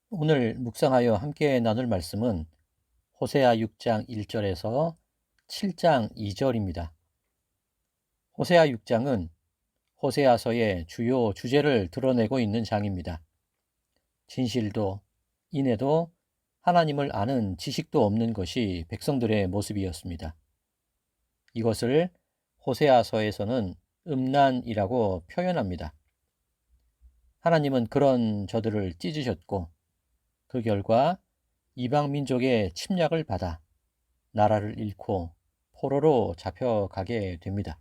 오늘 묵상하여 함께 나눌 말씀은 호세아 6장 1절에서 7장 2절입니다. 호세아 6장은 호세아서의 주요 주제를 드러내고 있는 장입니다. 진실도, 인애도, 하나님을 아는 지식도 없는 것이 백성들의 모습이었습니다. 이것을 호세아서에서는 음란이라고 표현합니다. 하나님은 그런 저들을 찢으셨고 그 결과 이방 민족의 침략을 받아 나라를 잃고 포로로 잡혀가게 됩니다.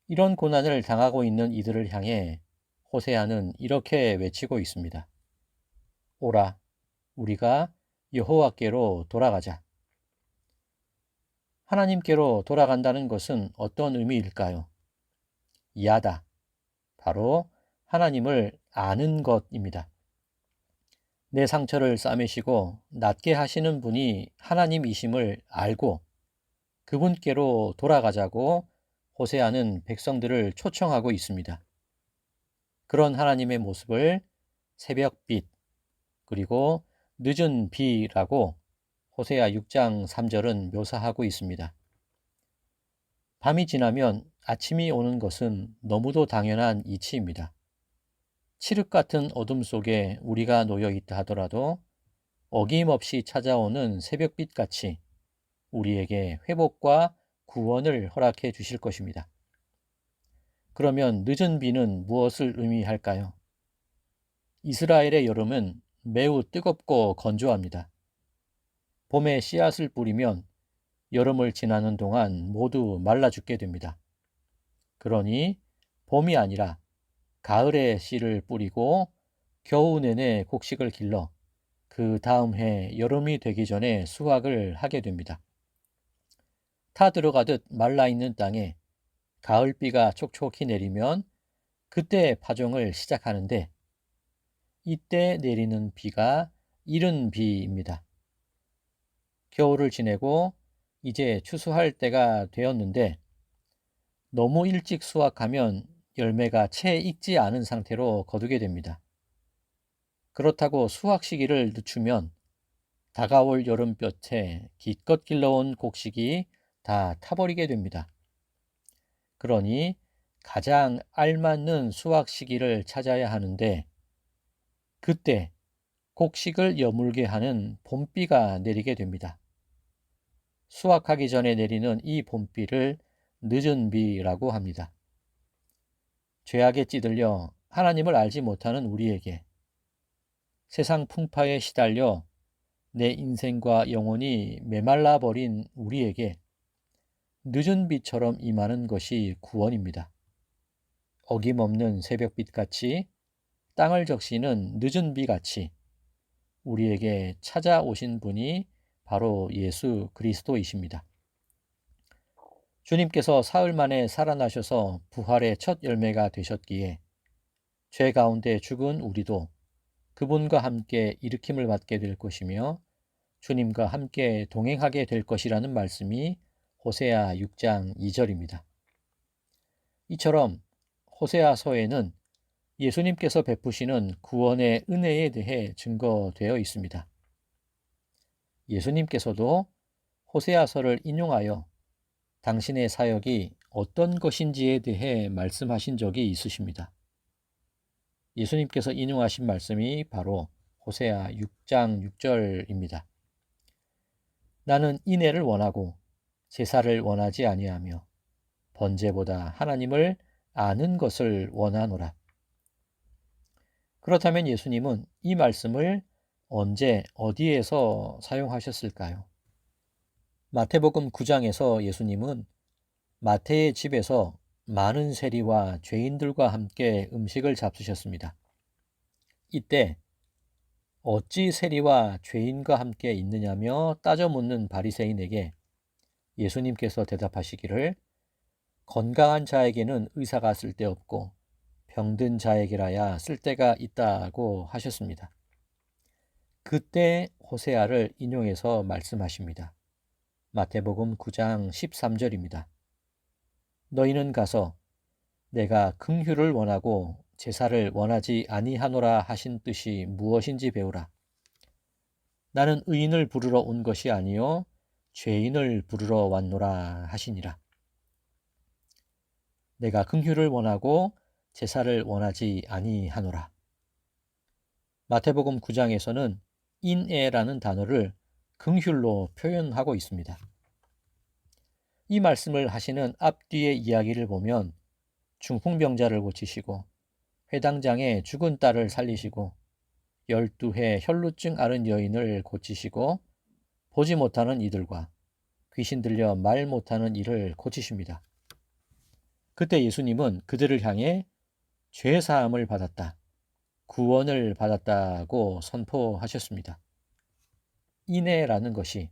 이런 고난을 당하고 있는 이들을 향해 호세아는 이렇게 외치고 있습니다. 오라, 우리가 여호와께로 돌아가자. 하나님께로 돌아간다는 것은 어떤 의미일까요? 이하다. 바로 하나님을 아는 것입니다. 내 상처를 싸매시고 낫게 하시는 분이 하나님이심을 알고 그분께로 돌아가자고 호세아는 백성들을 초청하고 있습니다. 그런 하나님의 모습을 새벽빛 그리고 늦은 비라고 호세아 6장 3절은 묘사하고 있습니다. 밤이 지나면 아침이 오는 것은 너무도 당연한 이치입니다. 칠흑 같은 어둠 속에 우리가 놓여 있다 하더라도 어김없이 찾아오는 새벽빛같이 우리에게 회복과 구원을 허락해 주실 것입니다. 그러면 늦은 비는 무엇을 의미할까요? 이스라엘의 여름은 매우 뜨겁고 건조합니다. 봄에 씨앗을 뿌리면 여름을 지나는 동안 모두 말라 죽게 됩니다. 그러니 봄이 아니라 가을에 씨를 뿌리고 겨우 내내 곡식을 길러 그 다음 해 여름이 되기 전에 수확을 하게 됩니다. 타 들어가듯 말라있는 땅에 가을비가 촉촉히 내리면 그때 파종을 시작하는데 이때 내리는 비가 이른 비입니다. 겨울을 지내고 이제 추수할 때가 되었는데 너무 일찍 수확하면 열매가 채 익지 않은 상태로 거두게 됩니다. 그렇다고 수확 시기를 늦추면 다가올 여름볕에 기껏 길러온 곡식이 다 타버리게 됩니다. 그러니 가장 알맞는 수확 시기를 찾아야 하는데 그때 곡식을 여물게 하는 봄비가 내리게 됩니다. 수확하기 전에 내리는 이 봄비를 늦은 비라고 합니다. 죄악에 찌들려 하나님을 알지 못하는 우리에게 세상 풍파에 시달려 내 인생과 영혼이 메말라 버린 우리에게 늦은 비처럼 임하는 것이 구원입니다. 어김없는 새벽빛같이 땅을 적시는 늦은 비같이 우리에게 찾아오신 분이 바로 예수 그리스도이십니다. 주님께서 사흘 만에 살아나셔서 부활의 첫 열매가 되셨기에 죄 가운데 죽은 우리도 그분과 함께 일으킴을 받게 될 것이며 주님과 함께 동행하게 될 것이라는 말씀이 호세아 6장 2절입니다. 이처럼 호세아서에는 예수님께서 베푸시는 구원의 은혜에 대해 증거되어 있습니다. 예수님께서도 호세아서를 인용하여 당신의 사역이 어떤 것인지에 대해 말씀하신 적이 있으십니다. 예수님께서 인용하신 말씀이 바로 호세아 6장 6절입니다. 나는 인애를 원하고 제사를 원하지 아니하며 번제보다 하나님을 아는 것을 원하노라. 그렇다면 예수님은 이 말씀을 언제 어디에서 사용하셨을까요? 마태복음 9장에서 예수님은 마태의 집에서 많은 세리와 죄인들과 함께 음식을 잡수셨습니다. 이때 어찌 세리와 죄인과 함께 있느냐며 따져 묻는 바리새인에게 예수님께서 대답하시기를 건강한 자에게는 의사가 쓸데없고 병든 자에게라야 쓸데가 있다고 하셨습니다. 그때 호세아를 인용해서 말씀하십니다. 마태복음 9장 13절입니다. 너희는 가서 내가 긍휼을 원하고 제사를 원하지 아니하노라 하신 뜻이 무엇인지 배우라. 나는 의인을 부르러 온 것이 아니요 죄인을 부르러 왔노라 하시니라. 내가 긍휼을 원하고 제사를 원하지 아니하노라. 마태복음 9장에서는 인애라는 단어를 긍휼로 표현하고 있습니다. 이 말씀을 하시는 앞뒤의 이야기를 보면 중풍병자를 고치시고 회당장의 죽은 딸을 살리시고 12해 혈루증 앓은 여인을 고치시고 보지 못하는 이들과 귀신 들려 말 못하는 이를 고치십니다. 그때 예수님은 그들을 향해 죄사함을 받았다, 구원을 받았다고 선포하셨습니다. 인애라는 것이,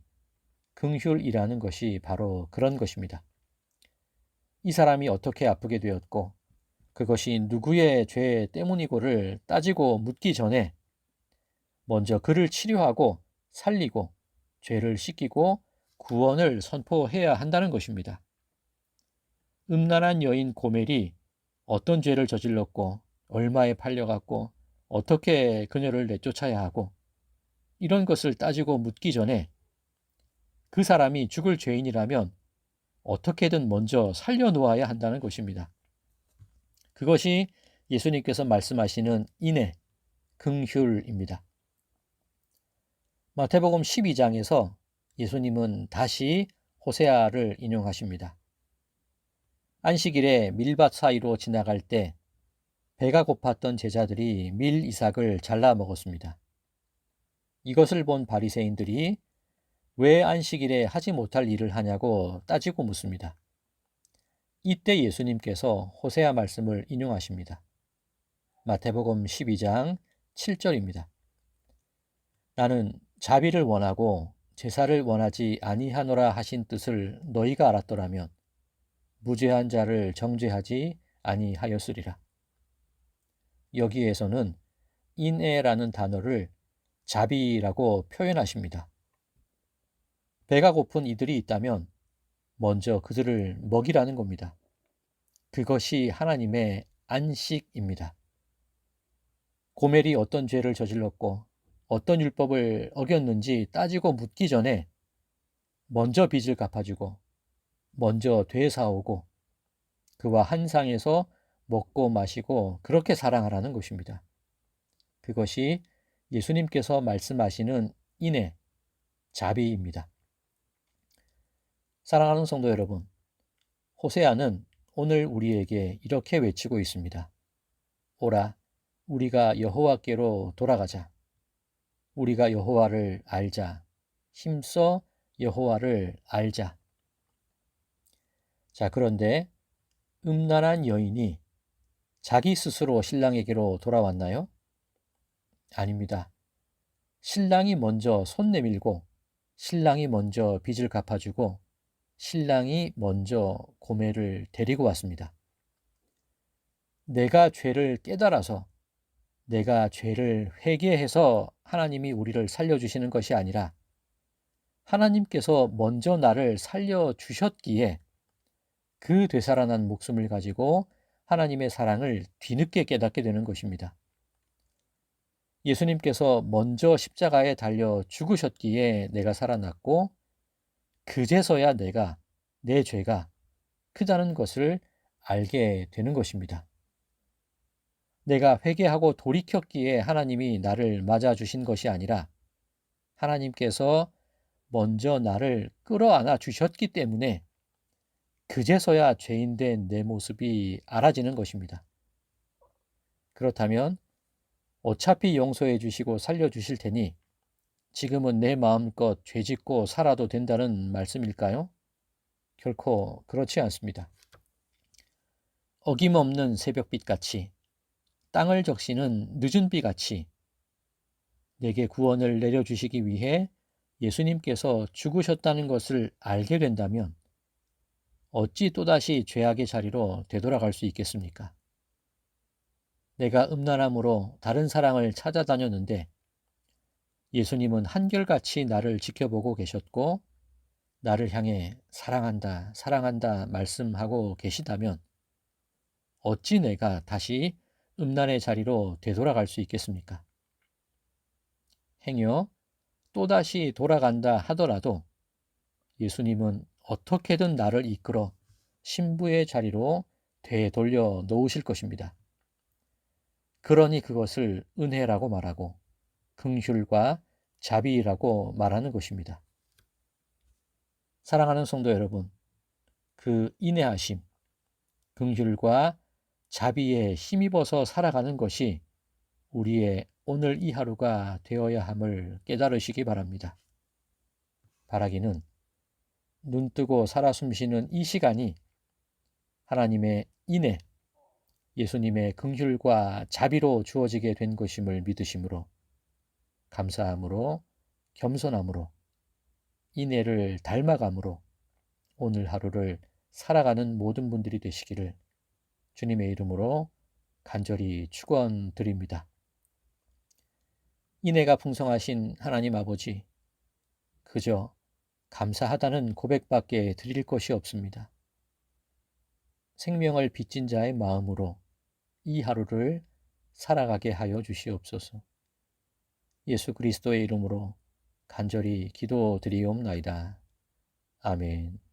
긍휼이라는 것이 바로 그런 것입니다. 이 사람이 어떻게 아프게 되었고 그것이 누구의 죄 때문이고를 따지고 묻기 전에 먼저 그를 치료하고 살리고 죄를 씻기고 구원을 선포해야 한다는 것입니다. 음란한 여인 고멜이 어떤 죄를 저질렀고 얼마에 팔려갔고 어떻게 그녀를 내쫓아야 하고 이런 것을 따지고 묻기 전에 그 사람이 죽을 죄인이라면 어떻게든 먼저 살려놓아야 한다는 것입니다. 그것이 예수님께서 말씀하시는 인애, 긍휼입니다. 마태복음 12장에서 예수님은 다시 호세아를 인용하십니다. 안식일에 밀밭 사이로 지나갈 때 배가 고팠던 제자들이 밀 이삭을 잘라 먹었습니다. 이것을 본 바리새인들이 왜 안식일에 하지 못할 일을 하냐고 따지고 묻습니다. 이때 예수님께서 호세아 말씀을 인용하십니다. 마태복음 12장 7절입니다. 나는 자비를 원하고 제사를 원하지 아니하노라 하신 뜻을 너희가 알았더라면 무죄한 자를 정죄하지 아니하였으리라. 여기에서는 인애라는 단어를 자비라고 표현하십니다. 배가 고픈 이들이 있다면 먼저 그들을 먹이라는 겁니다. 그것이 하나님의 안식입니다. 고멜이 어떤 죄를 저질렀고 어떤 율법을 어겼는지 따지고 묻기 전에 먼저 빚을 갚아주고 먼저 되사오고 그와 한 상에서 먹고 마시고 그렇게 사랑하라는 것입니다. 그것이 예수님께서 말씀하시는 인애, 자비입니다. 사랑하는 성도 여러분, 호세아는 오늘 우리에게 이렇게 외치고 있습니다. 오라, 우리가 여호와께로 돌아가자. 우리가 여호와를 알자. 힘써 여호와를 알자. 자, 그런데 음란한 여인이 자기 스스로 신랑에게로 돌아왔나요? 아닙니다. 신랑이 먼저 손 내밀고 신랑이 먼저 빚을 갚아주고 신랑이 먼저 고멜을 데리고 왔습니다. 내가 죄를 깨달아서 내가 죄를 회개해서 하나님이 우리를 살려주시는 것이 아니라 하나님께서 먼저 나를 살려주셨기에 그 되살아난 목숨을 가지고 하나님의 사랑을 뒤늦게 깨닫게 되는 것입니다. 예수님께서 먼저 십자가에 달려 죽으셨기에 내가 살아났고 그제서야 내가 내 죄가 크다는 것을 알게 되는 것입니다. 내가 회개하고 돌이켰기에 하나님이 나를 맞아주신 것이 아니라 하나님께서 먼저 나를 끌어안아 주셨기 때문에 그제서야 죄인된 내 모습이 알아지는 것입니다. 그렇다면 어차피 용서해 주시고 살려 주실 테니 지금은 내 마음껏 죄짓고 살아도 된다는 말씀일까요? 결코 그렇지 않습니다. 어김없는 새벽빛같이 땅을 적시는 늦은 비같이 내게 구원을 내려주시기 위해 예수님께서 죽으셨다는 것을 알게 된다면 어찌 또다시 죄악의 자리로 되돌아갈 수 있겠습니까? 내가 음란함으로 다른 사랑을 찾아다녔는데 예수님은 한결같이 나를 지켜보고 계셨고 나를 향해 사랑한다, 사랑한다 말씀하고 계시다면 어찌 내가 다시 음란의 자리로 되돌아갈 수 있겠습니까? 행여 또다시 돌아간다 하더라도 예수님은 어떻게든 나를 이끌어 신부의 자리로 되돌려 놓으실 것입니다. 그러니 그것을 은혜라고 말하고 긍휼과 자비라고 말하는 것입니다. 사랑하는 성도 여러분, 그 인내하심, 긍휼과 자비에 힘입어서 살아가는 것이 우리의 오늘 이 하루가 되어야 함을 깨달으시기 바랍니다. 바라기는 눈뜨고 살아 숨쉬는 이 시간이 하나님의 인애, 예수님의 긍휼과 자비로 주어지게 된 것임을 믿으심으로 감사함으로 겸손함으로 인애를 닮아감으로 오늘 하루를 살아가는 모든 분들이 되시기를 주님의 이름으로 간절히 축원드립니다. 인애가 풍성하신 하나님 아버지, 그저 감사하다는 고백밖에 드릴 것이 없습니다. 생명을 빚진 자의 마음으로 이 하루를 살아가게 하여 주시옵소서. 예수 그리스도의 이름으로 간절히 기도드리옵나이다. 아멘.